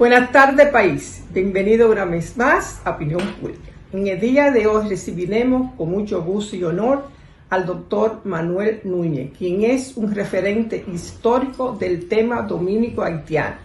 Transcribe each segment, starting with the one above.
Buenas tardes, país. Bienvenido una vez más a Opinión Pública. En el día de hoy recibiremos con mucho gusto y honor al doctor Manuel Núñez, quien es un referente histórico del tema dominico haitiano,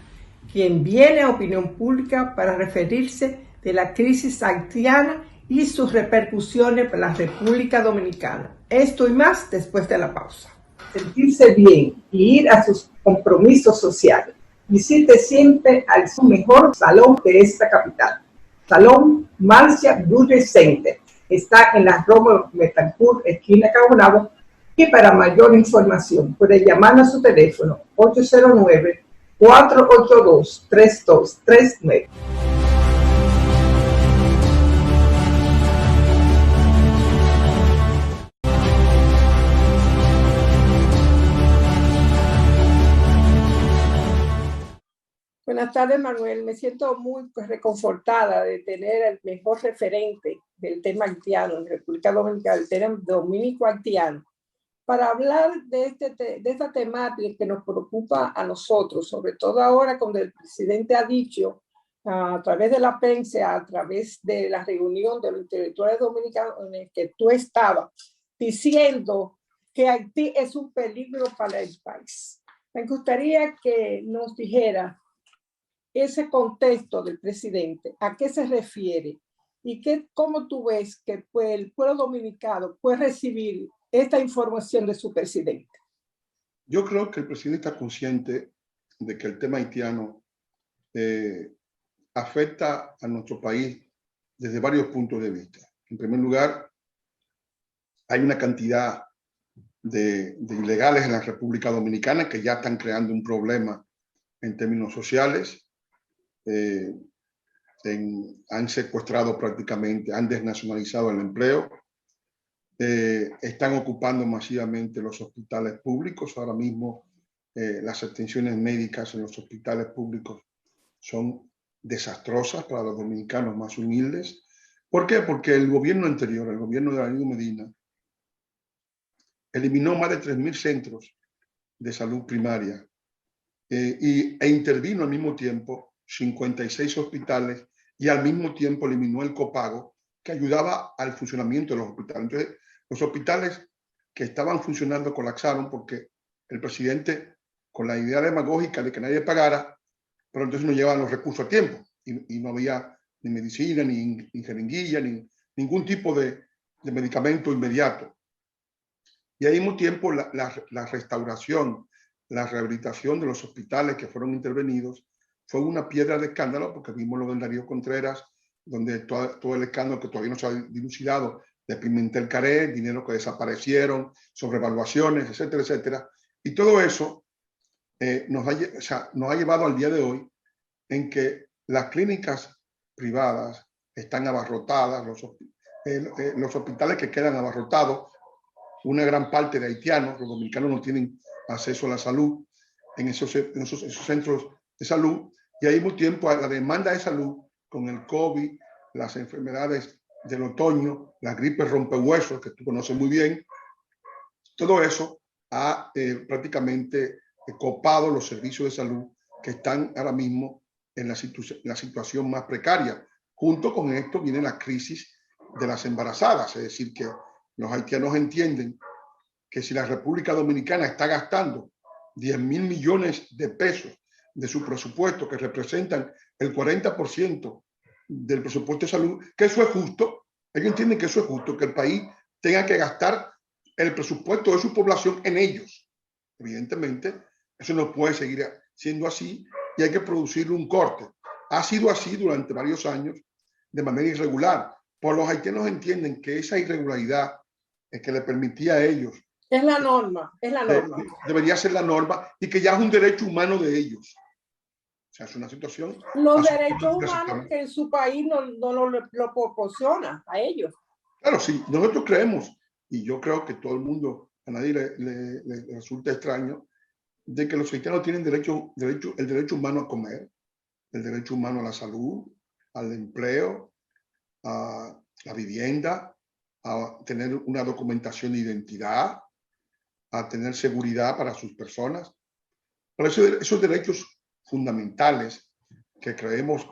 quien viene a Opinión Pública para referirse de la crisis haitiana y sus repercusiones para la República Dominicana. Esto y más después de la pausa. Sentirse bien y ir a sus compromisos sociales. Visite siempre al mejor salón de esta capital. Salón Marcia Beauty Center. Está en la Rómulo Betancourt, esquina Cabonabo. Y para mayor información puede llamar a su teléfono 809-482-3239. Buenas tardes, Manuel. Me siento muy reconfortada de tener el mejor referente del tema haitiano en República Dominicana, el tema dominico-haitiano, para hablar de esta temática que nos preocupa a nosotros, sobre todo ahora cuando el presidente ha dicho a través de la prensa, a través de la reunión de los intelectuales dominicanos en el que tú estabas, diciendo que Haití es un peligro para el país. Me gustaría que nos dijera ese contexto del presidente, ¿a qué se refiere? ¿Y cómo tú ves que el pueblo dominicano puede recibir esta información de su presidente? Yo creo que el presidente está consciente de que el tema haitiano afecta a nuestro país desde varios puntos de vista. En primer lugar, hay una cantidad de ilegales en la República Dominicana que ya están creando un problema en términos sociales. Han secuestrado prácticamente, han desnacionalizado el empleo, están ocupando masivamente los hospitales públicos. Ahora mismo las atenciones médicas en los hospitales públicos son desastrosas para los dominicanos más humildes. ¿Por qué? Porque el gobierno anterior, el gobierno de Danilo Medina, eliminó más de 3.000 centros de salud primaria e intervino al mismo tiempo 56 hospitales y al mismo tiempo eliminó el copago que ayudaba al funcionamiento de los hospitales. Entonces, los hospitales que estaban funcionando colapsaron porque el presidente, con la idea demagógica de que nadie pagara, pero entonces no llevaban los recursos a tiempo y no había ni medicina, ni jeringuilla, ni ningún tipo de medicamento inmediato. Y al mismo tiempo la restauración, la rehabilitación de los hospitales que fueron intervenidos fue una piedra de escándalo, porque vimos lo de Darío Contreras, donde todo el escándalo que todavía no se ha dilucidado, de Pimentel Caré, dinero que desaparecieron, sobrevaluaciones, etcétera, etcétera. Y todo eso nos ha llevado al día de hoy en que las clínicas privadas están abarrotadas, los hospitales que quedan abarrotados, una gran parte de haitianos, los dominicanos no tienen acceso a la salud en esos centros de salud, y al mismo tiempo la demanda de salud con el COVID, las enfermedades del otoño, la gripe rompehuesos, que tú conoces muy bien, todo eso ha prácticamente copado los servicios de salud que están ahora mismo en la situación más precaria. Junto con esto viene la crisis de las embarazadas, es decir, que los haitianos entienden que si la República Dominicana está gastando 10.000 millones de pesos de su presupuesto, que representan el 40% del presupuesto de salud, que eso es justo. Ellos entienden que eso es justo, que el país tenga que gastar el presupuesto de su población en ellos. Evidentemente, eso no puede seguir siendo así y hay que producirle un corte. Ha sido así durante varios años de manera irregular. Pues los haitianos entienden que esa irregularidad que le permitía a ellos es la norma, debería ser la norma y que ya es un derecho humano de ellos. O sea, es una situación. Los derechos humanos que en su país no lo proporciona a ellos. Claro, sí, nosotros creemos, y yo creo que todo el mundo, a nadie le resulta extraño, de que los haitianos tienen el derecho humano a comer, el derecho humano a la salud, al empleo, a la vivienda, a tener una documentación de identidad, a tener seguridad para sus personas. Pero esos derechos fundamentales que creemos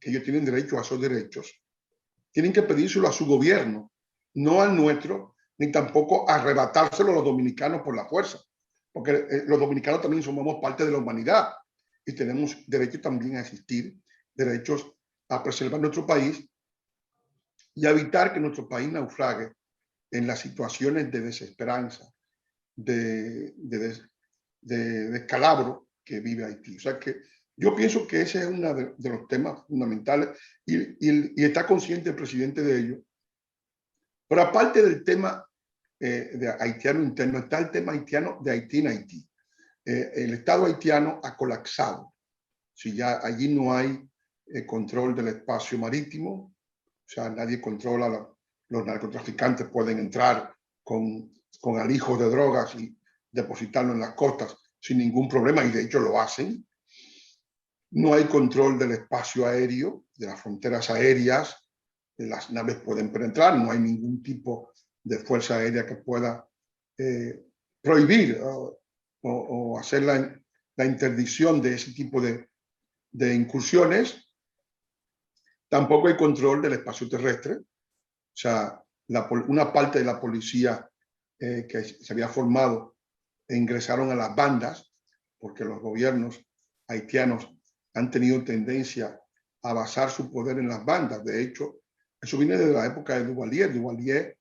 que ellos tienen derecho a esos derechos, tienen que pedírselo a su gobierno, no al nuestro, ni tampoco arrebatárselo a los dominicanos por la fuerza, porque los dominicanos también somos parte de la humanidad y tenemos derecho también a existir, derechos a preservar nuestro país y a evitar que nuestro país naufrague en las situaciones de desesperanza, de descalabro que vive Haití. O sea que yo pienso que ese es uno de los temas fundamentales y está consciente el presidente de ello. Pero aparte del tema de haitiano interno, está el tema haitiano de Haití en Haití. El Estado haitiano ha colapsado. Si ya allí no hay control del espacio marítimo, o sea, nadie controla, los narcotraficantes pueden entrar con alijos de drogas y depositarlo en las costas sin ningún problema, y de hecho lo hacen. No hay control del espacio aéreo, de las fronteras aéreas, las naves pueden penetrar, no hay ningún tipo de fuerza aérea que pueda prohibir o hacer la interdicción de ese tipo de incursiones. Tampoco hay control del espacio terrestre. O sea, una parte de la policía que se había formado ingresaron a las bandas, porque los gobiernos haitianos han tenido tendencia a basar su poder en las bandas. De hecho, eso viene de la época de Duvalier. Duvalier,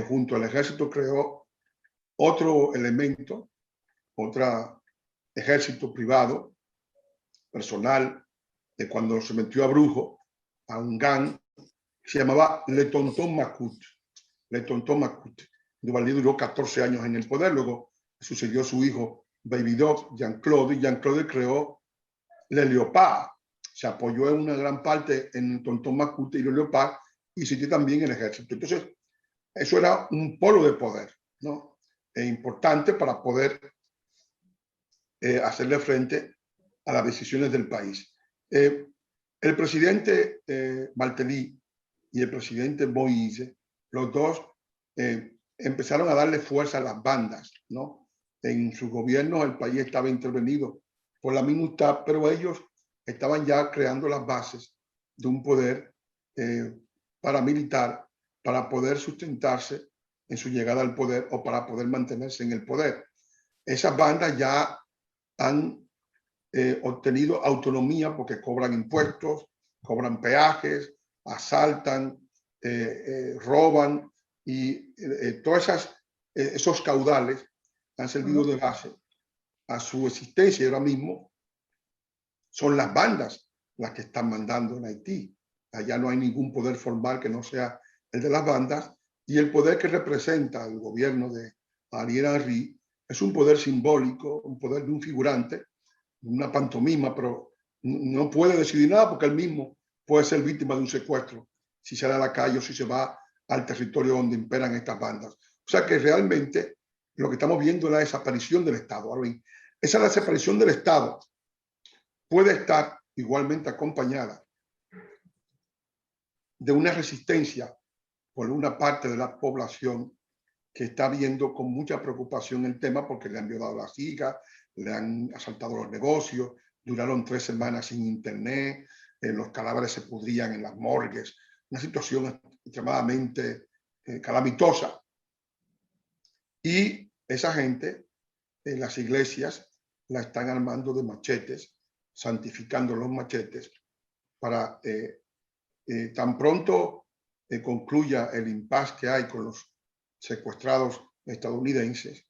junto al ejército, creó otro elemento, otro ejército privado, personal, de cuando se metió a Brujo, a un gang, se llamaba Le Tonton Macoute. Le Tonton Macoute. Duvalier duró 14 años en el poder, luego sucedió su hijo Baby Doc, Jean-Claude, y Jean-Claude creó Le Léopard. Se apoyó en una gran parte en Tonton Macoute y Le Léopard, y siguió también el ejército. Entonces, eso era un polo de poder, ¿no? Importante para poder hacerle frente a las decisiones del país. El presidente Martelly y el presidente Moïse, los dos empezaron a darle fuerza a las bandas, ¿no? En sus gobiernos el país estaba intervenido por la MINUSTAH, pero ellos estaban ya creando las bases de un poder paramilitar para poder sustentarse en su llegada al poder o para poder mantenerse en el poder. Esas bandas ya han obtenido autonomía porque cobran impuestos, cobran peajes, asaltan, roban, y todos esos caudales han servido de base a su existencia, y ahora mismo son las bandas las que están mandando en Haití. Allá no hay ningún poder formal que no sea el de las bandas, y el poder que representa el gobierno de Ariel Henry es un poder simbólico, un poder de un figurante, una pantomima, pero no puede decidir nada porque él mismo puede ser víctima de un secuestro si sale a la calle o si se va al territorio donde imperan estas bandas. O sea que realmente lo que estamos viendo es la desaparición del Estado. Ahora bien, esa desaparición del Estado puede estar igualmente acompañada de una resistencia por una parte de la población que está viendo con mucha preocupación el tema porque le han violado las hijas, le han asaltado los negocios, duraron 3 semanas sin internet, los cadáveres se pudrían en las morgues, una situación extremadamente calamitosa. Y esa gente en las iglesias la están armando de machetes, santificando los machetes para tan pronto concluya el impasse que hay con los secuestrados estadounidenses,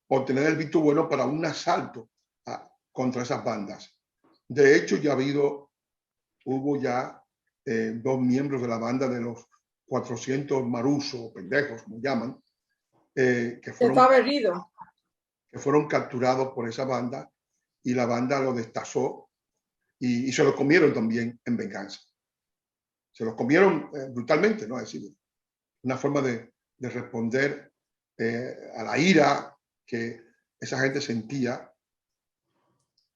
obtener el visto bueno para un asalto contra esas bandas. De hecho, ya hubo ya 2 miembros de la banda de los 400 marusos, pendejos, como llaman, que fueron capturados por esa banda, y la banda lo destazó y se lo comieron también en venganza. Se los comieron brutalmente, ¿no? Es decir, una forma de responder a la ira que esa gente sentía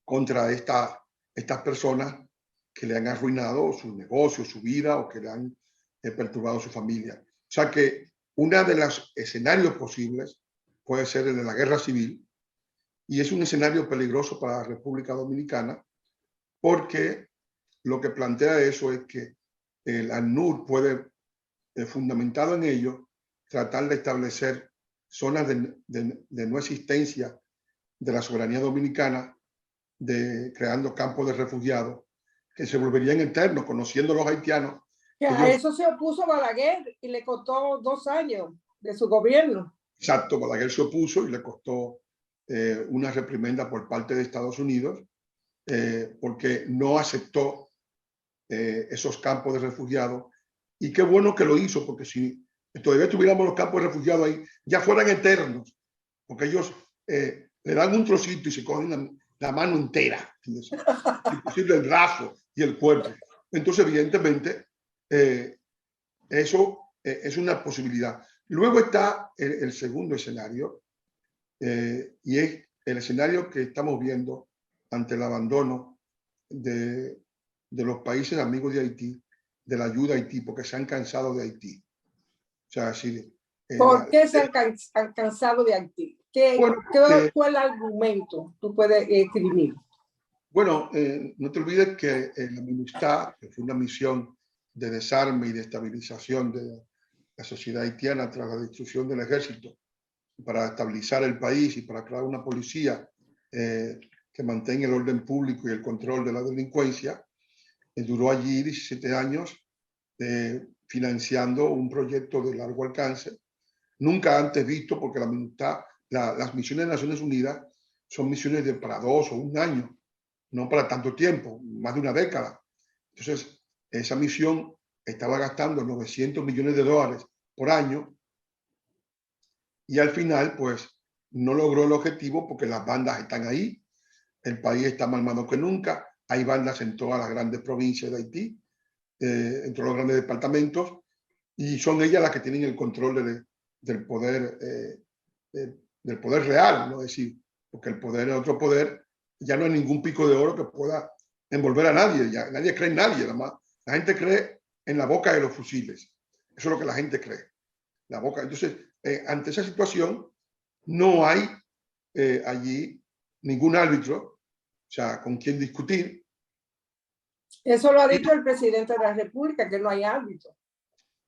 contra estas personas que le han arruinado su negocio, su vida, o que le han perturbado su familia. O sea que uno de los escenarios posibles puede ser el de la guerra civil, y es un escenario peligroso para la República Dominicana porque lo que plantea eso es que el ACNUR puede, fundamentado en ello, tratar de establecer zonas de no existencia de la soberanía dominicana, creando campos de refugiados que se volverían eternos, conociendo los haitianos. Que a eso se opuso Balaguer y le costó 2 años de su gobierno. Exacto, Balaguer se opuso y le costó una reprimenda por parte de Estados Unidos porque no aceptó esos campos de refugiados. Y qué bueno que lo hizo, porque si todavía tuviéramos los campos de refugiados ahí, ya fueran eternos, porque ellos le dan un trocito y se cogen la mano entera, inclusive el brazo y el cuerpo. Entonces, evidentemente, eso es una posibilidad. Luego está el segundo escenario, y es el escenario que estamos viendo ante el abandono de los países amigos de Haití, de la ayuda a Haití, porque se han cansado de Haití. O sea, si, ¿por qué se han cansado de Haití? ¿Cuál es el argumento tú puedes escribir? Bueno, no te olvides que la MINUSTAH, que fue una misión de desarme y de estabilización de la sociedad haitiana tras la destrucción del ejército, para estabilizar el país y para crear una policía que mantenga el orden público y el control de la delincuencia, duró allí 17 años financiando un proyecto de largo alcance, nunca antes visto, porque las misiones de Naciones Unidas son misiones para 2 o 1 año, no para tanto tiempo, más de una década. Entonces, esa misión estaba gastando $900 millones por año y al final, pues, no logró el objetivo porque las bandas están ahí, el país está más armado que nunca, hay bandas en todas las grandes provincias de Haití, en todos los grandes departamentos, y son ellas las que tienen el control del poder real, ¿no? Es decir, porque el poder es otro poder, ya no hay ningún pico de oro que pueda envolver a nadie, ya nadie cree en nadie, además. La gente cree en la boca de los fusiles, eso es lo que la gente cree, la boca. Entonces, ante esa situación, no hay allí ningún árbitro, o sea, con quien discutir. Eso lo ha dicho el presidente de la República, que no hay árbitro.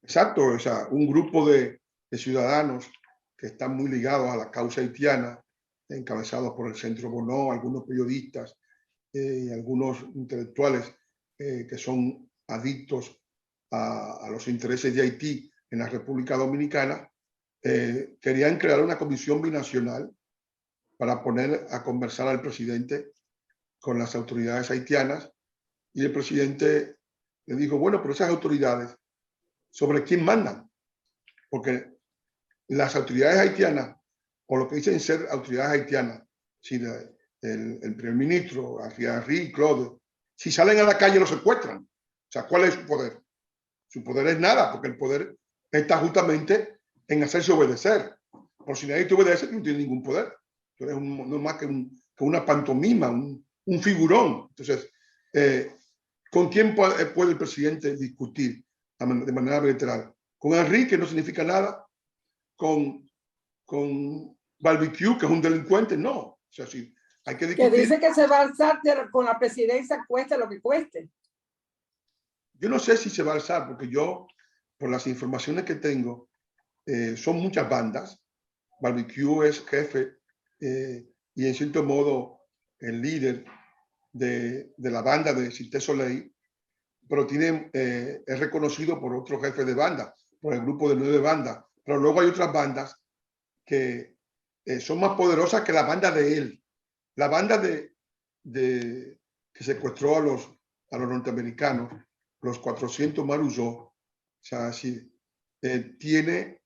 Exacto, o sea, un grupo de ciudadanos que están muy ligados a la causa haitiana, encabezados por el Centro Bonó, algunos periodistas y algunos intelectuales que son adictos a los intereses de Haití en la República Dominicana, querían crear una comisión binacional para poner a conversar al presidente con las autoridades haitianas, y el presidente le dijo, bueno, pero esas autoridades, ¿sobre quién mandan? Porque las autoridades haitianas, o lo que dicen ser autoridades haitianas, si el primer ministro, Henry, Claude, si salen a la calle los secuestran. O sea, ¿cuál es su poder? Su poder es nada, porque el poder está justamente en hacerse obedecer. Por si nadie te obedece, tú no tienes ningún poder. Tú eres no más que una pantomima, un figurón. Entonces, ¿con quién puede el presidente discutir de manera bilateral? Con Henry, que no significa nada, con Barbecue, que es un delincuente, no. O sea, sí, hay que discutir. Que dice que se va a alzar con la presidencia, cueste lo que cueste. Yo no sé si se va a alzar, porque yo, por las informaciones que tengo, son muchas bandas. Barbecue es jefe y en cierto modo el líder de la banda de Cirque Soleil, pero es reconocido por otro jefe de banda, por el grupo de 9 bandas. Pero luego hay otras bandas que son más poderosas que la banda de él. La banda que secuestró a los norteamericanos, los 400 Marujó, o sea, sí, tiene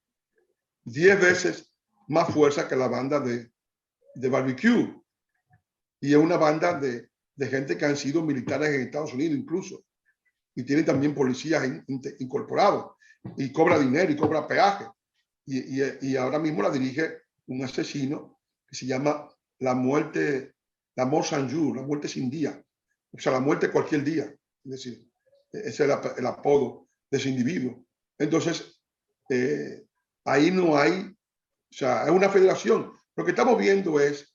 10 veces más fuerza que la banda de Barbecue. Y es una banda de gente que han sido militares en Estados Unidos incluso. Y tiene también policías incorporados. Y cobra dinero y cobra peaje. Y ahora mismo la dirige un asesino que se llama la mort sans jour, la muerte sin día. O sea, la muerte cualquier día. Es decir, ese es el apodo de ese individuo. Entonces, ahí no hay, o sea, es una federación. Lo que estamos viendo es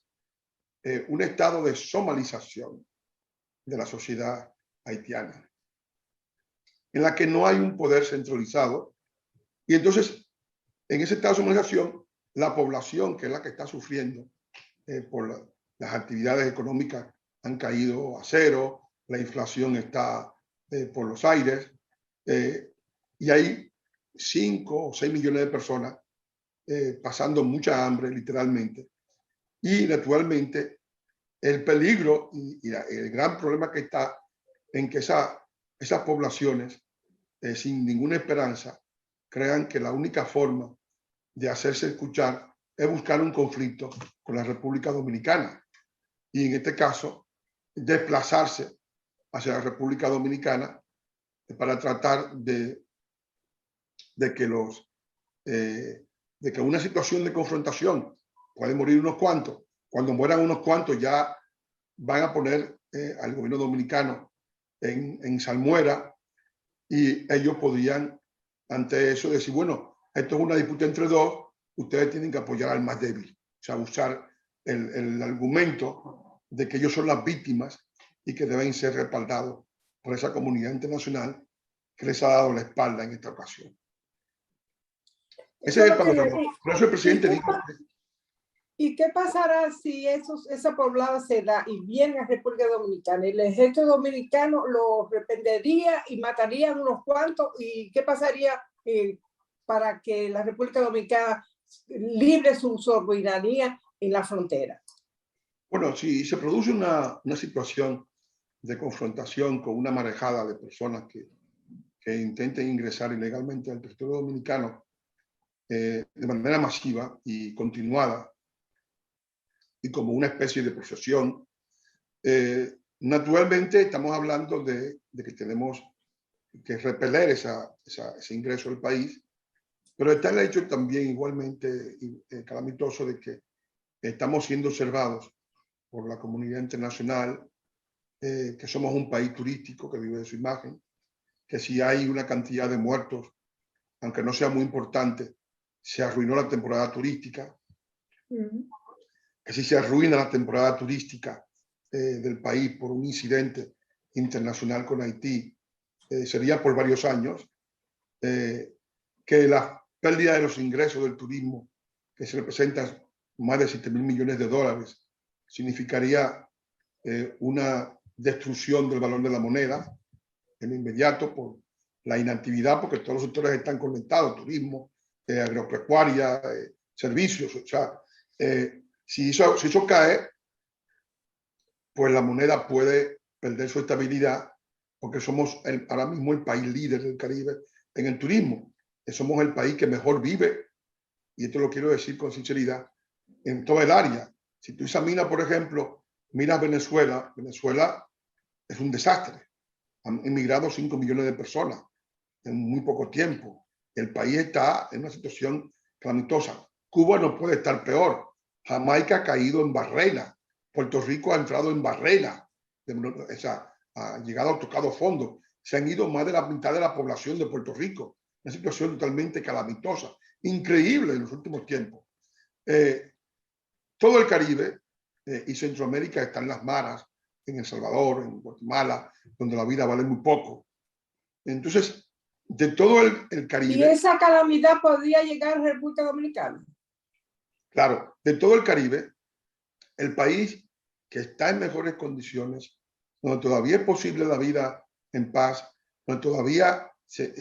un estado de somalización de la sociedad haitiana, en la que no hay un poder centralizado. Y entonces, en ese estado de somatización, la población, que es la que está sufriendo por las actividades económicas, han caído a cero, la inflación está por los aires, y hay 5 o 6 millones de personas pasando mucha hambre, literalmente. Y naturalmente, el peligro y el gran problema que está en que esas poblaciones, sin ninguna esperanza, crean que la única forma de hacerse escuchar es buscar un conflicto con la República Dominicana. Y en este caso, desplazarse hacia la República Dominicana para tratar de que una situación de confrontación puede morir unos cuantos. Cuando mueran unos cuantos ya van a poner al gobierno dominicano en salmuera, y ellos podrían ante eso decir, bueno, esto es una disputa entre dos, ustedes tienen que apoyar al más débil. O sea, usar el argumento de que ellos son las víctimas y que deben ser respaldados por esa comunidad internacional que les ha dado la espalda en esta ocasión. Ese es el panorama. Por eso el presidente dijo... ¿Y qué pasará si esa poblada se da y viene a República Dominicana? ¿El ejército dominicano lo reprendería y matarían unos cuantos? ¿Y qué pasaría para que la República Dominicana libre su soberanía en la frontera? Bueno, si se produce una situación de confrontación con una marejada de personas que intenten ingresar ilegalmente al territorio dominicano de manera masiva y continuada, y como una especie de procesión, naturalmente estamos hablando de que tenemos que repeler ese ingreso al país, pero está el hecho también igualmente calamitoso de que estamos siendo observados por la comunidad internacional, que somos un país turístico que vive de su imagen, que si hay una cantidad de muertos, aunque no sea muy importante, se arruinó la temporada turística, que si se arruina la temporada turística del país por un incidente internacional con Haití, sería por varios años, que la pérdida de los ingresos del turismo, que se representa más de 7.000 millones de dólares, significaría una destrucción del valor de la moneda en inmediato por la inactividad, porque todos los sectores están conectados, turismo, agropecuaria, servicios. O sea, si eso cae, pues la moneda puede perder su estabilidad, porque somos ahora mismo el país líder del Caribe en el turismo. Somos el país que mejor vive, y esto lo quiero decir con sinceridad, en toda el área. Si tú examinas, por ejemplo, miras Venezuela, Venezuela es un desastre. Han emigrado 5 millones de personas en muy poco tiempo. El país está en una situación calamitosa. Cuba no puede estar peor. Jamaica ha caído en barrena. Puerto Rico ha entrado en barrena. O sea, ha llegado a tocado fondo. Se han ido más de la mitad de la población de Puerto Rico. Una situación totalmente calamitosa. Increíble en los últimos tiempos. Todo el Caribe y Centroamérica están las maras, en El Salvador, en Guatemala, donde la vida vale muy poco. Entonces, de todo el Caribe... ¿Y esa calamidad podría llegar a República Dominicana? Claro, de todo el Caribe, el país que está en mejores condiciones, donde todavía es posible la vida en paz, donde todavía se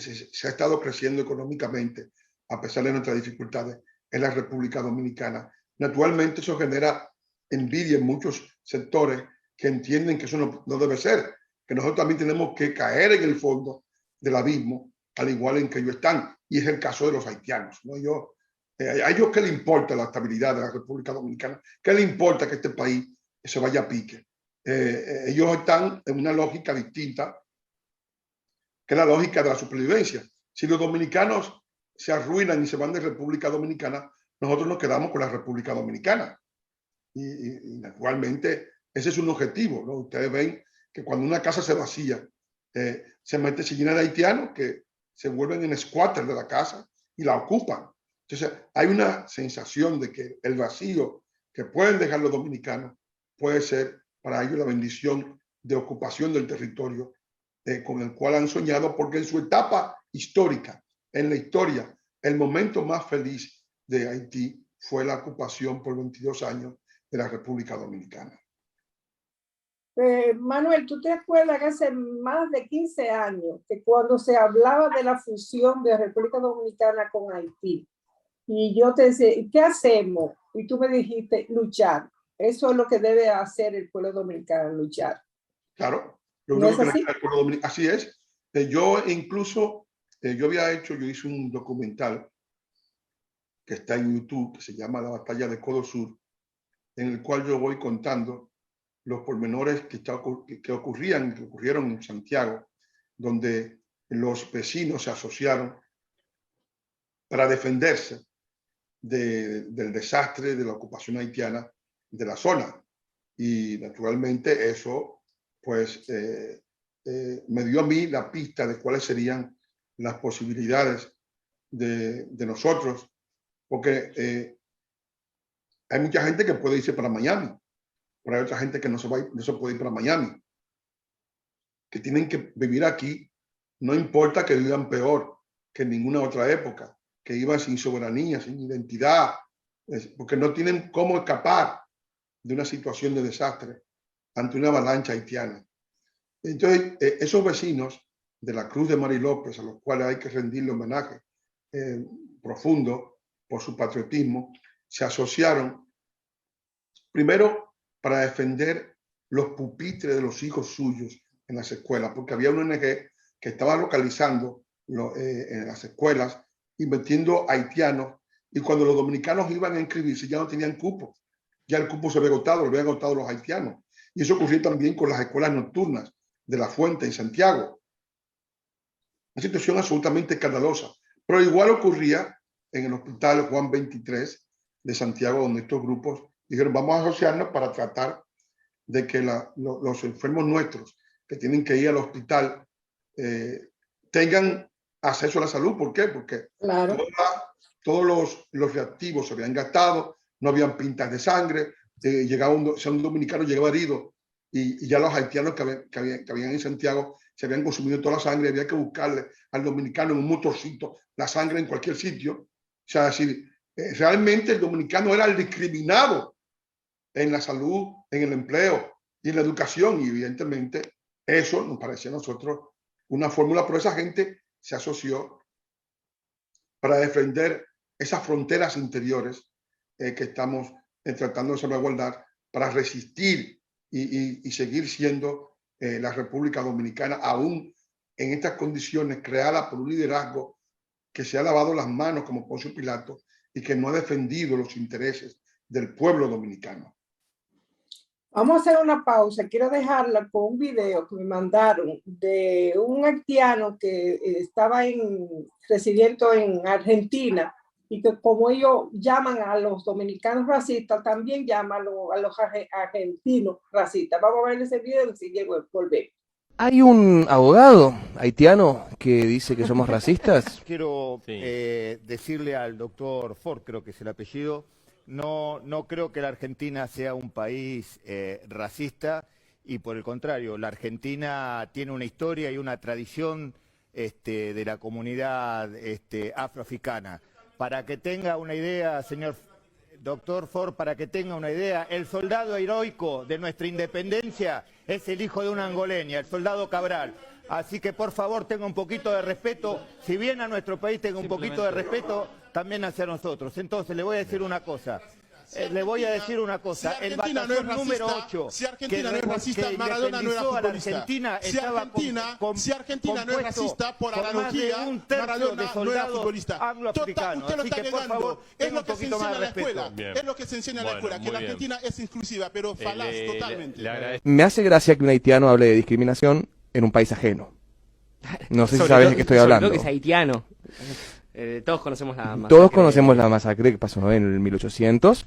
ha estado creciendo económicamente, a pesar de nuestras dificultades, es la República Dominicana. Naturalmente eso genera envidia en muchos sectores que entienden que eso no debe ser, que nosotros también tenemos que caer en el fondo del abismo, al igual en que ellos están, y es el caso de los haitianos, ¿no? A ellos, ¿qué le importa la estabilidad de la República Dominicana? ¿Qué le importa que este país se vaya a pique? Ellos están en una lógica distinta, que es la lógica de la supervivencia. Si los dominicanos se arruinan y se van de República Dominicana, nosotros nos quedamos con la República Dominicana. Y naturalmente ese es un objetivo, ¿no? Ustedes ven que cuando una casa se vacía, se llena de haitianos que se vuelven en squatters de la casa y la ocupan. Entonces hay una sensación de que el vacío que pueden dejar los dominicanos puede ser para ellos la bendición de ocupación del territorio con el cual han soñado, porque en su etapa histórica, en la historia, el momento más feliz de Haití fue la ocupación por 22 años de la República Dominicana. Manuel, ¿tú te acuerdas que hace más de 15 años que cuando se hablaba de la fusión de República Dominicana con Haití, y yo te decía, ¿qué hacemos? Y tú me dijiste, luchar. Eso es lo que debe hacer el pueblo dominicano, luchar. Claro, lo ¿No único es así? que el pueblo dominicano, así es. Yo incluso, yo hice un documental que está en YouTube, que se llama La Batalla de Codo Sur, en el cual yo voy contando los pormenores que ocurrieron en Santiago, donde los vecinos se asociaron para defenderse del desastre de la ocupación haitiana de la zona. Y naturalmente eso, pues, me dio a mí la pista de cuáles serían las posibilidades de nosotros, porque hay mucha gente que puede irse para Miami, pero hay otra gente que no se puede ir para Miami, que tienen que vivir aquí, no importa que vivan peor que en ninguna otra época, que iban sin soberanía, sin identidad, porque no tienen cómo escapar de una situación de desastre ante una avalancha haitiana. Entonces, esos vecinos de la Cruz de Mari López, a los cuales hay que rendirle homenaje profundo por su patriotismo, se asociaron primero para defender los pupitres de los hijos suyos en las escuelas, porque había una ONG que estaba localizando en las escuelas y metiendo haitianos, y cuando los dominicanos iban a inscribirse ya no tenían cupo, ya el cupo se había agotado, lo habían agotado los haitianos. Y eso ocurrió también con las escuelas nocturnas de La Fuente en Santiago. Una situación absolutamente escandalosa, pero igual ocurría en el hospital Juan 23 de Santiago, donde estos grupos dijeron, vamos a asociarnos para tratar de que los enfermos nuestros que tienen que ir al hospital tengan acceso a la salud. ¿Por qué? Porque claro, todos los reactivos se habían gastado, no habían pintas de sangre, llegaba un dominicano llegaba herido y ya los haitianos que habían en Santiago se habían consumido toda la sangre, había que buscarle al dominicano en un motorcito la sangre en cualquier sitio. O sea, es decir, realmente el dominicano era el discriminado en la salud, en el empleo y en la educación, y evidentemente eso nos parecía a nosotros una fórmula, pero esa gente se asoció para defender esas fronteras interiores que estamos tratando de salvaguardar para resistir y seguir siendo la República Dominicana, aún en estas condiciones creadas por un liderazgo que se ha lavado las manos como Poncio Pilato y que no ha defendido los intereses del pueblo dominicano. Vamos a hacer una pausa. Quiero dejarla con un video que me mandaron de un haitiano que estaba residiendo en Argentina y que, como ellos llaman a los dominicanos racistas, también llaman a los argentinos racistas. Vamos a ver ese video y sigue volver. Hay un abogado haitiano que dice que somos racistas. Quiero decirle al doctor Ford, creo que es el apellido, no creo que la Argentina sea un país racista, y por el contrario, la Argentina tiene una historia y una tradición de la comunidad afroafricana. Para que tenga una idea, señor doctor Ford, para que tenga una idea, el soldado heroico de nuestra independencia es el hijo de una angoleña, el soldado Cabral. Así que por favor tenga un poquito de respeto, si viene a nuestro país tenga un poquito de respeto también hacia nosotros. Entonces le voy a decir una cosa. El batallón número 8, si Argentina no es racista, Maradona no era futbolista. Si Argentina no es racista, por analogía, Maradona no era futbolista. Usted lo está negando. Es lo que se enseña en la escuela. Es lo que se enseña en la escuela, que la Argentina es inclusiva, pero falaz totalmente. Me hace gracia que un haitiano hable de discriminación en un país ajeno. No sé si sabes de qué estoy hablando. Creo que es haitiano. Todos conocemos la masacre. Todos conocemos la masacre que pasó, ¿no?, en el 1800.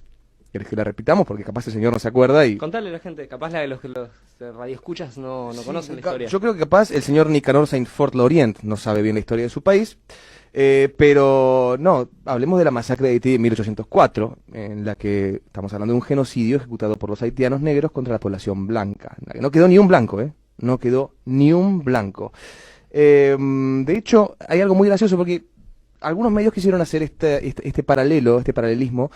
¿Querés que la repitamos? Porque capaz el señor no se acuerda y... Contarle a la gente, capaz la de los radioescuchas no conocen la historia. Yo creo que capaz el señor Nicanor Saint-Fort Laurent no sabe bien la historia de su país. Pero no, hablemos de la masacre de Haití de 1804, en la que estamos hablando de un genocidio ejecutado por los haitianos negros contra la población blanca. En la que no quedó ni un blanco, ¿eh? No quedó ni un blanco. De hecho, hay algo muy gracioso porque algunos medios quisieron hacer este paralelismo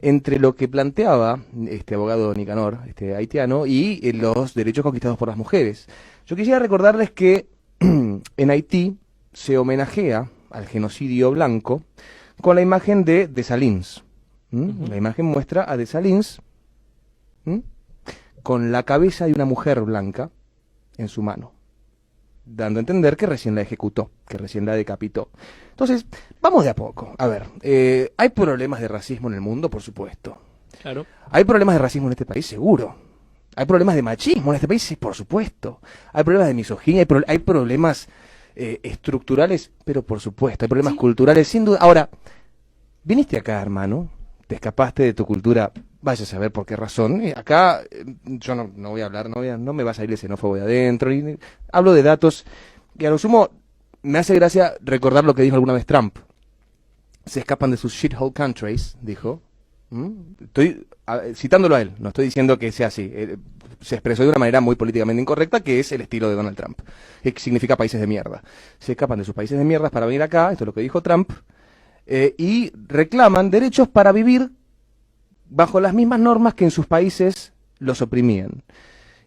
entre lo que planteaba este abogado Nicanor, este haitiano, y los derechos conquistados por las mujeres. Yo quisiera recordarles que en Haití se homenajea al genocidio blanco con la imagen de Dessalines. La imagen muestra a Dessalines con la cabeza de una mujer blanca en su mano, dando a entender que recién la ejecutó, que recién la decapitó. Entonces, vamos de a poco. A ver, ¿hay problemas de racismo en el mundo? Por supuesto. Claro. ¿Hay problemas de racismo en este país? Seguro. ¿Hay problemas de machismo en este país? Sí, por supuesto. ¿Hay problemas de misoginia? ¿Hay problemas estructurales? Pero por supuesto. ¿Hay problemas culturales? Sin duda. Ahora, viniste acá, hermano, te escapaste de tu cultura, vaya a saber por qué razón. Acá yo no voy a hablar, no me va a salir el xenófobo de adentro. Hablo de datos que a lo sumo me hace gracia recordar lo que dijo alguna vez Trump. Se escapan de sus shithole countries, dijo. Estoy citándolo a él, no estoy diciendo que sea así. Se expresó de una manera muy políticamente incorrecta, que es el estilo de Donald Trump, que significa países de mierda. Se escapan de sus países de mierda para venir acá, esto es lo que dijo Trump, y reclaman derechos para vivir bajo las mismas normas que en sus países los oprimían.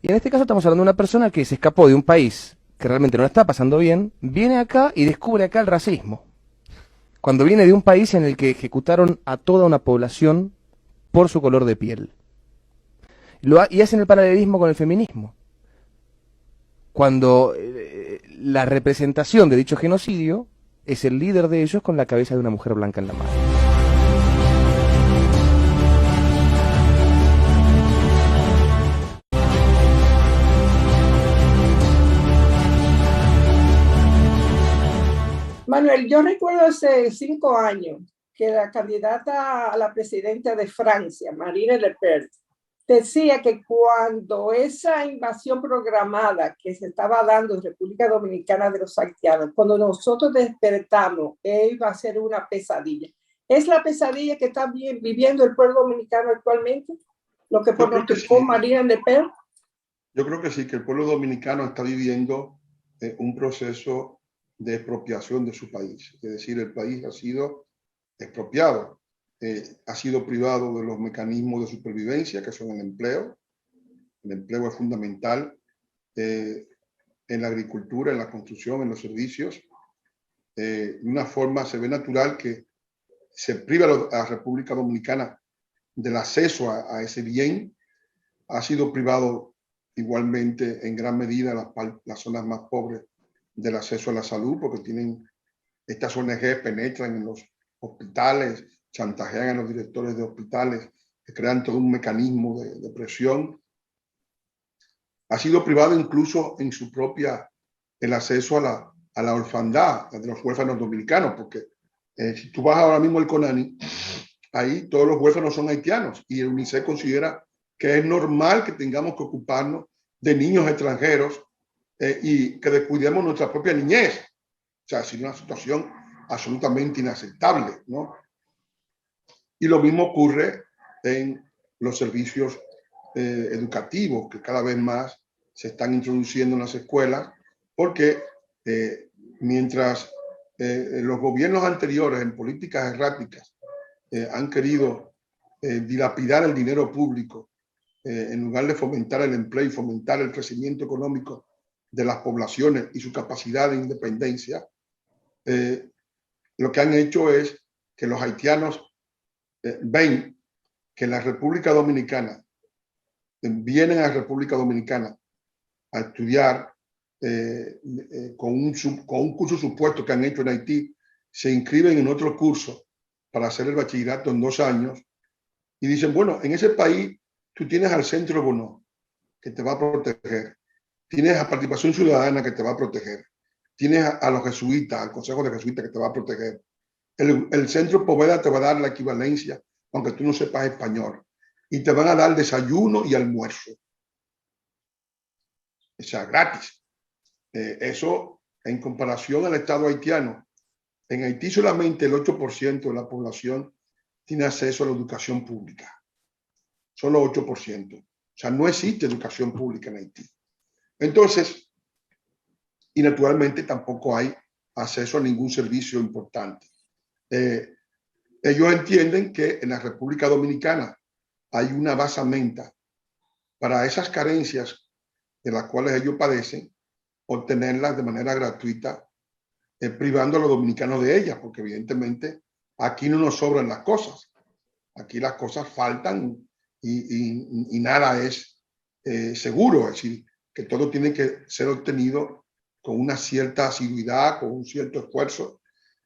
Y en este caso estamos hablando de una persona que se escapó de un país que realmente no la está pasando bien, viene acá y descubre acá el racismo. Cuando viene de un país en el que ejecutaron a toda una población por su color de piel. Y hacen el paralelismo con el feminismo. Cuando la representación de dicho genocidio es el líder de ellos con la cabeza de una mujer blanca en la mano. Manuel, yo recuerdo hace 5 años que la candidata a la presidenta de Francia, Marine Le Pen, decía que cuando esa invasión programada que se estaba dando en República Dominicana de los haitianos, cuando nosotros despertamos, iba a ser una pesadilla. ¿Es la pesadilla que está viviendo el pueblo dominicano actualmente? ¿Lo que pronosticó Marine Le Pen? Yo creo que sí, que el pueblo dominicano está viviendo un proceso de expropiación de su país. Es decir, el país ha sido expropiado, ha sido privado de los mecanismos de supervivencia, que son el empleo. El empleo es fundamental en la agricultura, en la construcción, en los servicios. De una forma se ve natural que se priva a la República Dominicana del acceso a ese bien. Ha sido privado igualmente en gran medida las zonas más pobres del acceso a la salud, porque estas ONG penetran en los hospitales, chantajean a los directores de hospitales, que crean todo un mecanismo de presión. Ha sido privado incluso en su propia, el acceso a la orfandad de los huérfanos dominicanos, porque si tú vas ahora mismo al CONANI, ahí todos los huérfanos son haitianos, y el UNICEF considera que es normal que tengamos que ocuparnos de niños extranjeros y que descuidemos nuestra propia niñez. O sea, es una situación absolutamente inaceptable, ¿no? Y lo mismo ocurre en los servicios educativos, que cada vez más se están introduciendo en las escuelas, porque mientras los gobiernos anteriores en políticas erráticas han querido dilapidar el dinero público en lugar de fomentar el empleo y fomentar el crecimiento económico de las poblaciones y su capacidad de independencia, lo que han hecho es que los haitianos ven que la República Dominicana vienen a la República Dominicana a estudiar con un curso supuesto que han hecho en Haití, se inscriben en otro curso para hacer el bachillerato en 2 años y dicen, bueno, en ese país tú tienes al Centro Bono, que te va a proteger, tienes a Participación Ciudadana, que te va a proteger, tienes a los jesuitas, al Consejo de Jesuitas, que te va a proteger, el Centro Poveda te va a dar la equivalencia, aunque tú no sepas español, y te van a dar desayuno y almuerzo. O sea, gratis. Eso, en comparación al Estado haitiano, En Haití solamente el 8% de la población tiene acceso a la educación pública. Solo 8%. O sea, no existe educación pública en Haití. Entonces, y naturalmente tampoco hay acceso a ningún servicio importante. Ellos entienden que en la República Dominicana hay una basamenta para esas carencias de las cuales ellos padecen, obtenerlas de manera gratuita, privando a los dominicanos de ellas, porque evidentemente aquí no nos sobran las cosas. Aquí las cosas faltan y nada es seguro, es decir, que todo tiene que ser obtenido con una cierta asiduidad, con un cierto esfuerzo,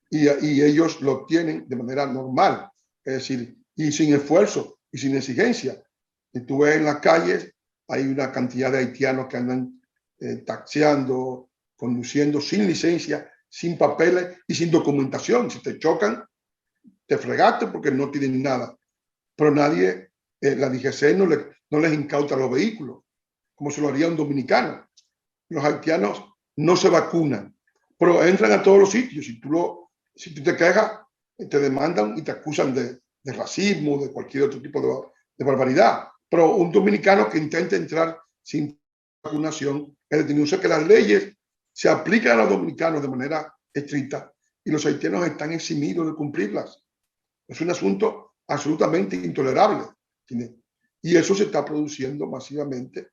y ellos lo obtienen de manera normal, es decir, y sin esfuerzo y sin exigencia. Y tú ves en las calles, hay una cantidad de haitianos que andan taxiando, conduciendo sin licencia, sin papeles y sin documentación. Si te chocan, te fregaste porque no tienen nada. Pero nadie, la DGC no les incauta los vehículos, como se lo haría un dominicano. Los haitianos no se vacunan, pero entran a todos los sitios. Si tú te quejas, te demandan y te acusan de racismo, de cualquier otro tipo de barbaridad. Pero un dominicano que intenta entrar sin vacunación es detenido. O sea que las leyes se aplican a los dominicanos de manera estricta y los haitianos están eximidos de cumplirlas. Es un asunto absolutamente intolerable. Y eso se está produciendo masivamente,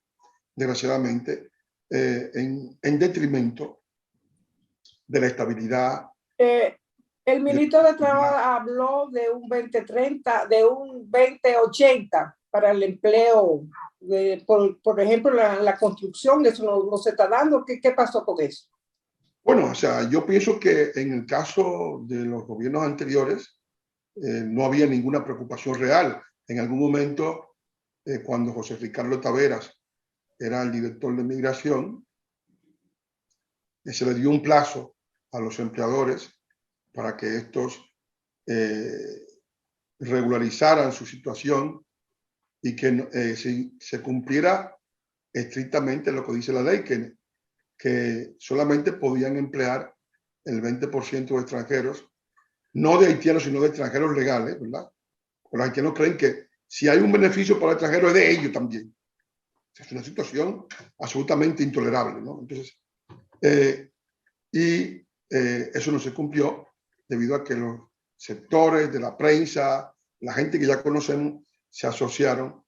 desgraciadamente, en detrimento de la estabilidad. El ministro de Trabajo habló de un 2030, de un 2080 para el empleo, por ejemplo, la construcción. Eso no se está dando. ¿Qué pasó con eso? Bueno, o sea, yo pienso que en el caso de los gobiernos anteriores no había ninguna preocupación real. En algún momento, cuando José Ricardo Taveras era el director de migración, se le dio un plazo a los empleadores para que estos regularizaran su situación y que se cumpliera estrictamente lo que dice la ley, que solamente podían emplear el 20% de extranjeros, no de haitianos, sino de extranjeros legales, ¿verdad? Los haitianos creen que si hay un beneficio para el extranjero es de ellos también. Es una situación absolutamente intolerable, ¿no? Entonces, eso no se cumplió debido a que los sectores de la prensa, la gente que ya conocemos, se asociaron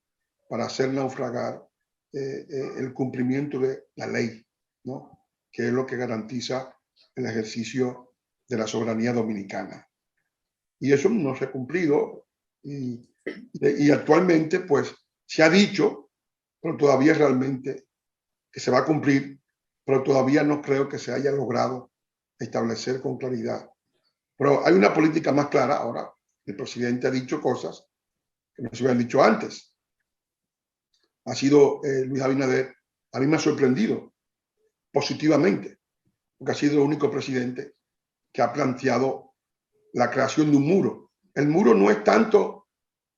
para hacer naufragar el cumplimiento de la ley, ¿no? Que es lo que garantiza el ejercicio de la soberanía dominicana. Y eso no se ha cumplido y actualmente pues se ha dicho, pero todavía realmente que se va a cumplir, pero todavía no creo que se haya logrado establecer con claridad. Pero hay una política más clara ahora. El presidente ha dicho cosas que no se habían dicho antes. Ha sido Luis Abinader, a mí me ha sorprendido positivamente, porque ha sido el único presidente que ha planteado la creación de un muro. El muro no es tanto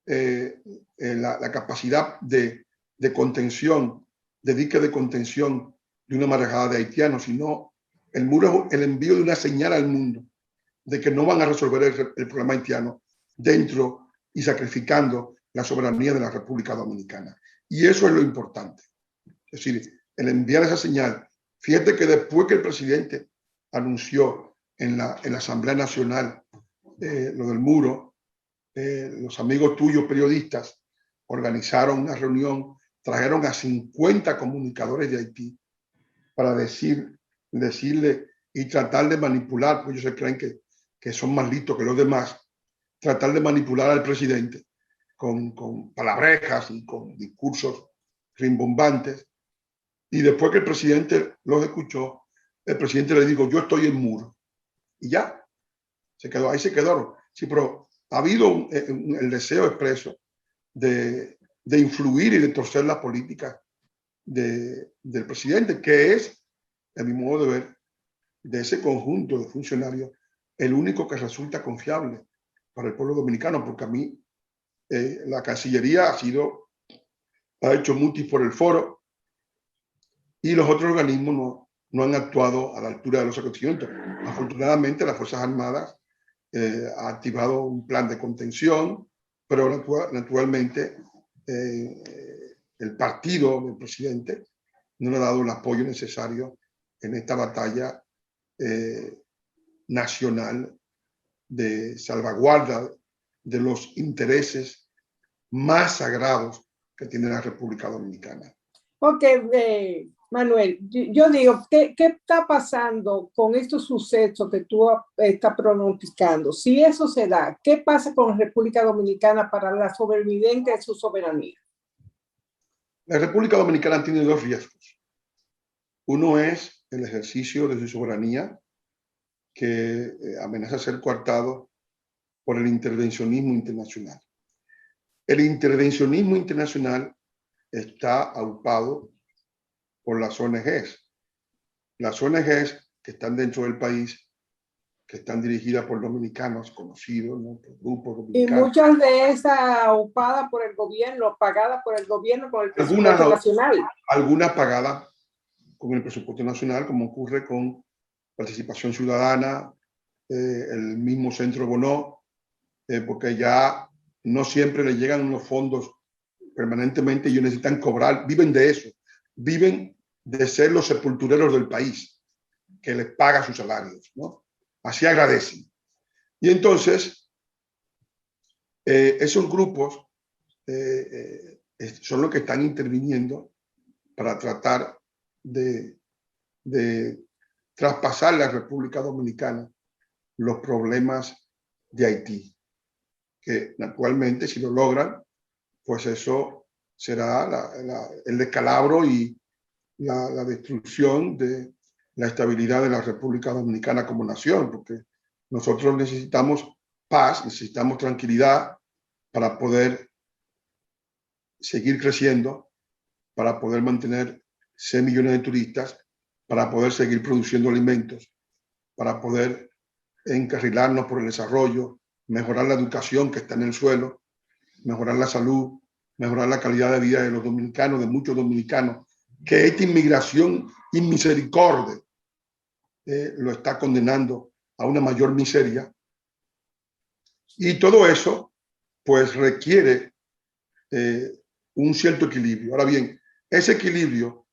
la capacidad de contención, de dique de contención de una marejada de haitianos, sino el muro es el envío de una señal al mundo de que no van a resolver el problema haitiano dentro y sacrificando la soberanía de la República Dominicana. Y eso es lo importante. Es decir, el enviar esa señal. Fíjate que después que el presidente anunció en la Asamblea Nacional lo del muro, los amigos tuyos periodistas organizaron una reunión, trajeron a 50 comunicadores de Haití para decirle y tratar de manipular, porque ellos se creen que son más listos que los demás, tratar de manipular al presidente con palabrejas y con discursos rimbombantes. Y después que el presidente los escuchó, el presidente le dijo, yo estoy en muro. Y ya, ahí se quedaron. Sí, pero ha habido el deseo expreso de influir y de torcer la política del presidente, que es, a mi modo de ver, de ese conjunto de funcionarios, el único que resulta confiable para el pueblo dominicano, porque a mí la Cancillería ha hecho mutis por el foro y los otros organismos no han actuado a la altura de los acontecimientos. Afortunadamente, las Fuerzas Armadas han activado un plan de contención, pero naturalmente el partido del presidente no le ha dado el apoyo necesario en esta batalla nacional de salvaguarda de los intereses más sagrados que tiene la República Dominicana. Ok, Manuel, yo digo, ¿qué está pasando con estos sucesos que tú estás pronosticando? Si eso se da, ¿qué pasa con la República Dominicana para la sobrevivencia de su soberanía? La República Dominicana tiene dos riesgos. Uno es el ejercicio de su soberanía, que amenaza ser coartado por el intervencionismo internacional. El intervencionismo internacional está aupado por las ONGs. Las ONGs que están dentro del país, que están dirigidas por dominicanos conocidos, ¿no? Por grupos dominicanos. Y muchas de esas aupadas por el gobierno, pagadas por el gobierno con el presupuesto nacional. Algunas pagadas con el presupuesto nacional, como ocurre con Participación Ciudadana, el mismo Centro Bonó, porque ya no siempre le llegan los fondos permanentemente y ellos necesitan cobrar, viven de eso, viven de ser los sepultureros del país, que les paga sus salarios, ¿no? Así agradecen. Y entonces, esos grupos son los que están interviniendo para tratar de traspasar a la República Dominicana los problemas de Haití, que naturalmente si lo logran, pues eso será el descalabro y la destrucción de la estabilidad de la República Dominicana como nación, porque nosotros necesitamos paz, necesitamos tranquilidad para poder seguir creciendo, para poder mantener 6 millones de turistas, para poder seguir produciendo alimentos, para poder encarrilarnos por el desarrollo, mejorar la educación que está en el suelo, mejorar la salud, mejorar la calidad de vida de los dominicanos, de muchos dominicanos, que esta inmigración inmisericordia lo está condenando a una mayor miseria. Y todo eso, pues, requiere un cierto equilibrio. Ahora bien, ese equilibrio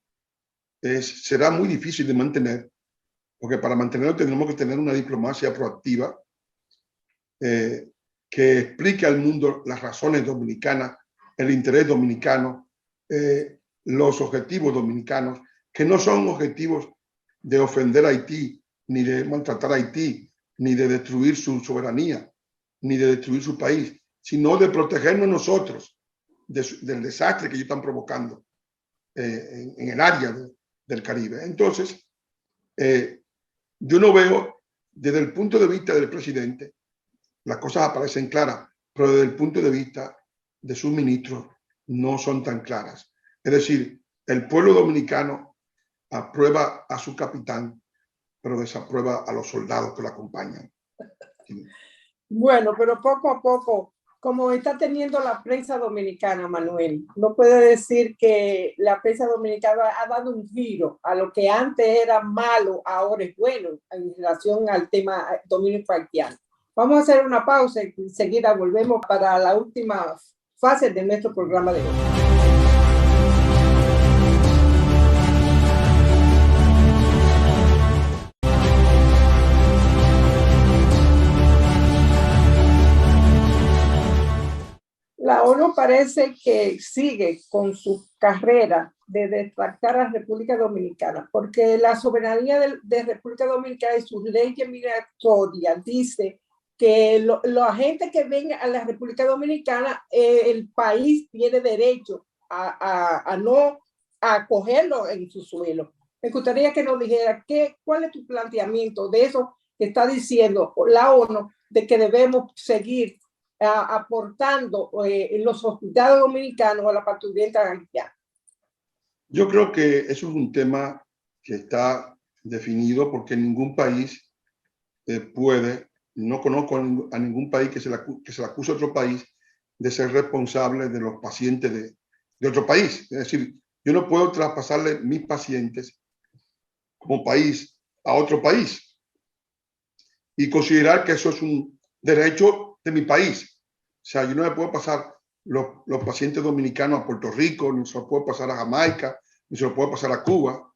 será muy difícil de mantener, porque para mantenerlo tenemos que tener una diplomacia proactiva que explique al mundo las razones dominicanas, el interés dominicano, los objetivos dominicanos, que no son objetivos de ofender a Haití, ni de maltratar a Haití, ni de destruir su soberanía, ni de destruir su país, sino de protegernos nosotros del desastre que ellos están provocando en el área del Caribe. Entonces, yo no veo, desde el punto de vista del presidente, las cosas aparecen claras, pero desde el punto de vista de sus ministros no son tan claras. Es decir, el pueblo dominicano aprueba a su capitán, pero desaprueba a los soldados que lo acompañan. Sí. Bueno, pero poco a poco, como está teniendo la prensa dominicana, Manuel, no puede decir que la prensa dominicana ha dado un giro a lo que antes era malo, ahora es bueno en relación al tema dominico-haitiano. Vamos a hacer una pausa y enseguida volvemos para la última fase de nuestro programa de hoy. La ONU parece que sigue con su carrera de detractar a la República Dominicana, porque la soberanía de República Dominicana y sus leyes migratorias dice que la gente que venga a la República Dominicana, el país tiene derecho a no acogerlo en su suelo. Me gustaría que nos dijera cuál es tu planteamiento de eso que está diciendo la ONU, de que debemos seguir aportando los hospitales dominicanos a la parturienta haitiana. Yo creo que eso es un tema que está definido porque ningún país puede, no conozco a ningún país que se le acuse a otro país de ser responsable de los pacientes de otro país. Es decir, yo no puedo traspasarle mis pacientes como país a otro país y considerar que eso es un derecho de mi país. O sea, yo no me puedo pasar los pacientes dominicanos a Puerto Rico, ni se lo puedo pasar a Jamaica, ni se lo puedo pasar a Cuba,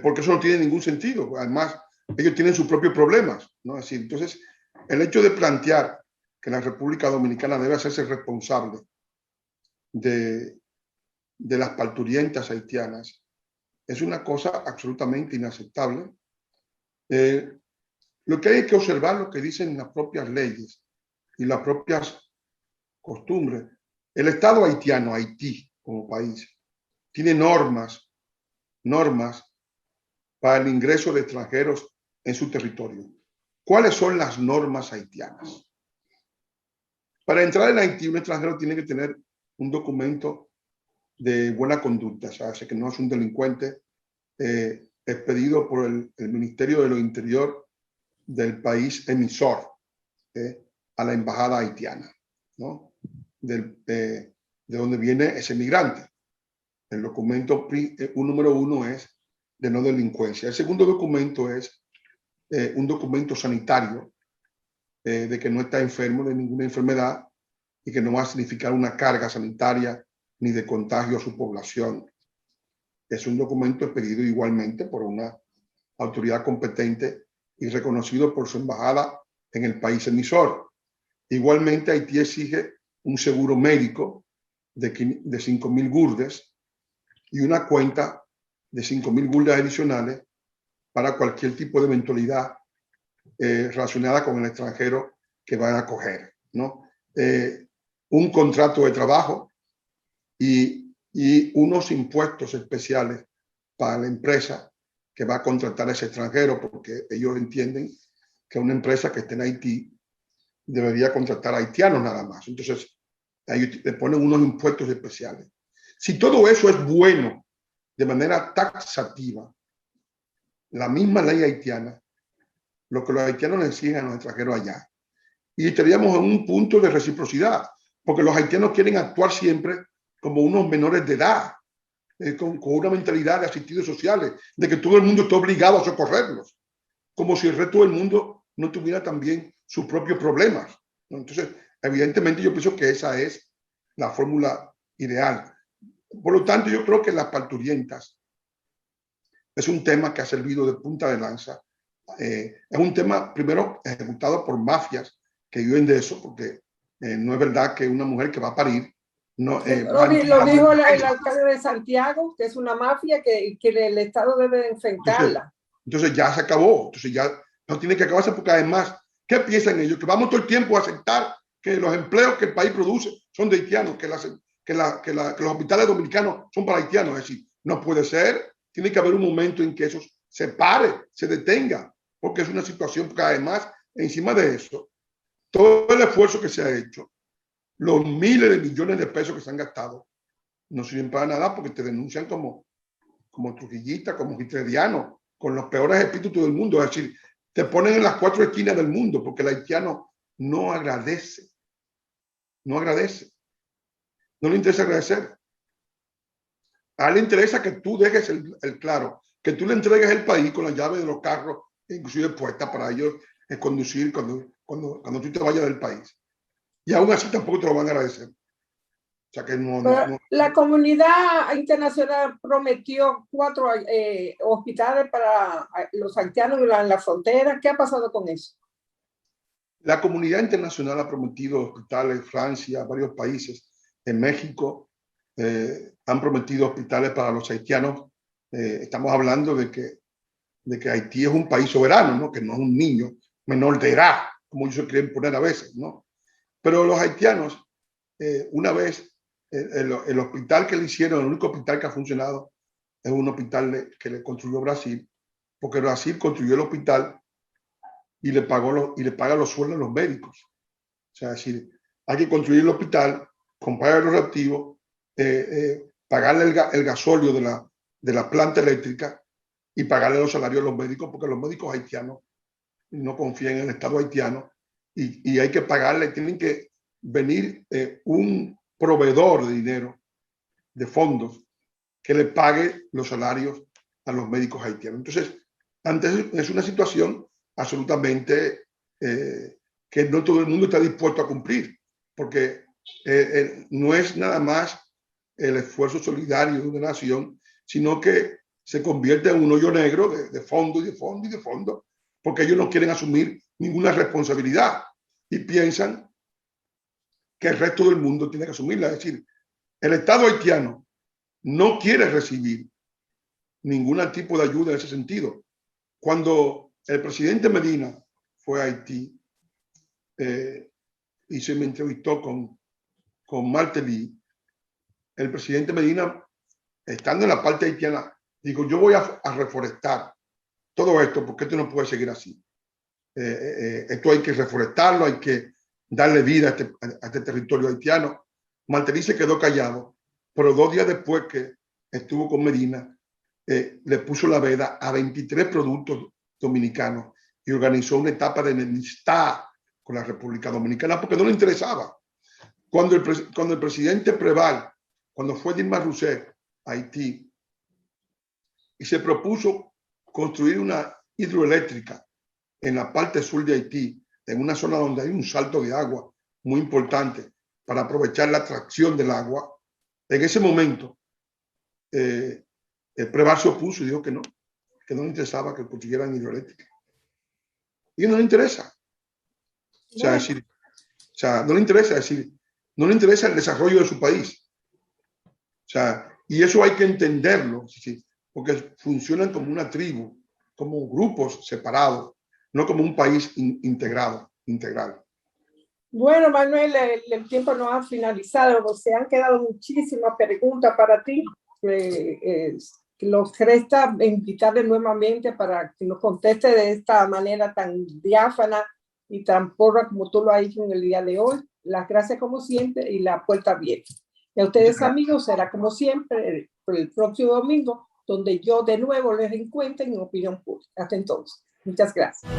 porque eso no tiene ningún sentido. Además, ellos tienen sus propios problemas, ¿no? Es decir, entonces, el hecho de plantear que la República Dominicana debe hacerse responsable de las parturientas haitianas es una cosa absolutamente inaceptable. Lo que hay que observar lo que dicen las propias leyes y las propias costumbres. El Estado haitiano, Haití como país, tiene normas para el ingreso de extranjeros en su territorio. ¿Cuáles son las normas haitianas? Para entrar en Haití, un extranjero tiene que tener un documento de buena conducta, o sea, que no es un delincuente expedido por el Ministerio de lo Interior del país emisor a la embajada haitiana, ¿no? De donde viene ese migrante. El documento número 1 es de no delincuencia. El segundo documento es un documento sanitario de que no está enfermo de ninguna enfermedad y que no va a significar una carga sanitaria ni de contagio a su población. Es un documento expedido igualmente por una autoridad competente y reconocido por su embajada en el país emisor. Igualmente, Haití exige un seguro médico de 5.000 guldes y una cuenta de 5.000 guldes adicionales para cualquier tipo de eventualidad relacionada con el extranjero que van a acoger, ¿no? Un contrato de trabajo y unos impuestos especiales para la empresa que va a contratar a ese extranjero, porque ellos entienden que una empresa que esté en Haití debería contratar a haitianos nada más. Entonces, ahí le ponen unos impuestos especiales. Si todo eso es bueno de manera taxativa, la misma ley haitiana, lo que los haitianos le exigen a los extranjeros allá, y estaríamos en un punto de reciprocidad, porque los haitianos quieren actuar siempre como unos menores de edad, con una mentalidad de asistidos sociales, de que todo el mundo está obligado a socorrerlos, como si el resto del mundo no tuviera también sus propios problemas, ¿no? Entonces, evidentemente yo pienso que esa es la fórmula ideal. Por lo tanto, yo creo que las parturientas es un tema que ha servido de punta de lanza. Es un tema, primero, ejecutado por mafias que viven de eso, porque no es verdad que una mujer que va a parir no, lo dijo el alcalde de Santiago, que es una mafia que el Estado debe enfrentarla. Entonces ya se acabó, entonces ya no tiene que acabarse, porque además, ¿qué piensan ellos? Que vamos todo el tiempo a aceptar que los empleos que el país produce son de haitianos, que los hospitales dominicanos son para haitianos. Es decir, no puede ser, tiene que haber un momento en que eso se pare, se detenga, porque es una situación, porque además, encima de eso, todo el esfuerzo que se ha hecho, los miles de millones de pesos que se han gastado, no sirven para nada, porque te denuncian como trujillista, como hitleriano, con los peores espíritus del mundo. Es decir, te ponen en las 4 esquinas del mundo, porque el haitiano no agradece. No agradece. No le interesa agradecer. A él le interesa que tú dejes el claro, que tú le entregues el país con la llave de los carros, inclusive puestas para ellos conducir cuando tú te vayas del país. Y aún así tampoco te lo van a agradecer. O sea que la comunidad internacional prometió 4 hospitales para los haitianos en la frontera. ¿Qué ha pasado con eso? La comunidad internacional ha prometido hospitales, Francia, varios países, en México, han prometido hospitales para los haitianos. Estamos hablando de que Haití es un país soberano, ¿no? Que no es un niño menor de edad, como ellos se quieren poner a veces, ¿no? Pero los haitianos, una vez, el hospital que le hicieron, el único hospital que ha funcionado, es un hospital que le construyó Brasil, porque Brasil construyó el hospital y le paga los sueldos a los médicos. O sea, es decir, hay que construir el hospital, comprar los reactivos, pagarle el gasóleo de la planta eléctrica y pagarle los salarios a los médicos, porque los médicos haitianos no confían en el Estado haitiano y hay que pagarle, tienen que venir un proveedor de dinero, de fondos, que le pague los salarios a los médicos haitianos. Entonces, antes es una situación absolutamente que no todo el mundo está dispuesto a cumplir, porque no es nada más el esfuerzo solidario de una nación, sino que se convierte en un hoyo negro de fondo y de fondo y de fondo, porque ellos no quieren asumir ninguna responsabilidad y piensan que el resto del mundo tiene que asumirla. Es decir, el Estado haitiano no quiere recibir ningún tipo de ayuda en ese sentido. Cuando el presidente Medina fue a Haití y se me entrevistó con Martelly, el presidente Medina, estando en la parte haitiana, dijo, yo voy a reforestar todo esto porque esto no puede seguir así. Esto hay que reforestarlo, hay que darle vida a este territorio haitiano. Martelly se quedó callado, pero 2 días después que estuvo con Medina, le puso la veda a 23 productos dominicanos y organizó una etapa de enemistad con la República Dominicana porque no le interesaba. Cuando el presidente Preval, cuando fue Dilma Rousseff a Haití y se propuso construir una hidroeléctrica en la parte sur de Haití, en una zona donde hay un salto de agua muy importante para aprovechar la atracción del agua, en ese momento el Preval se opuso y dijo que no le interesaba que construyeran hidroeléctrica. Y no le interesa. No le interesa el desarrollo de su país. Y eso hay que entenderlo, porque funcionan como una tribu, como grupos separados, no como un país integral. Bueno, Manuel, el tiempo nos ha finalizado. Se han quedado muchísimas preguntas para ti. Los resta invitarle nuevamente para que nos conteste de esta manera tan diáfana y tan porra como tú lo has hecho en el día de hoy. Las gracias como siempre y la puerta abierta. Y a ustedes, amigos, será como siempre el próximo domingo, donde yo de nuevo les encuentre en Opinión Pública. Hasta entonces. Muchas gracias.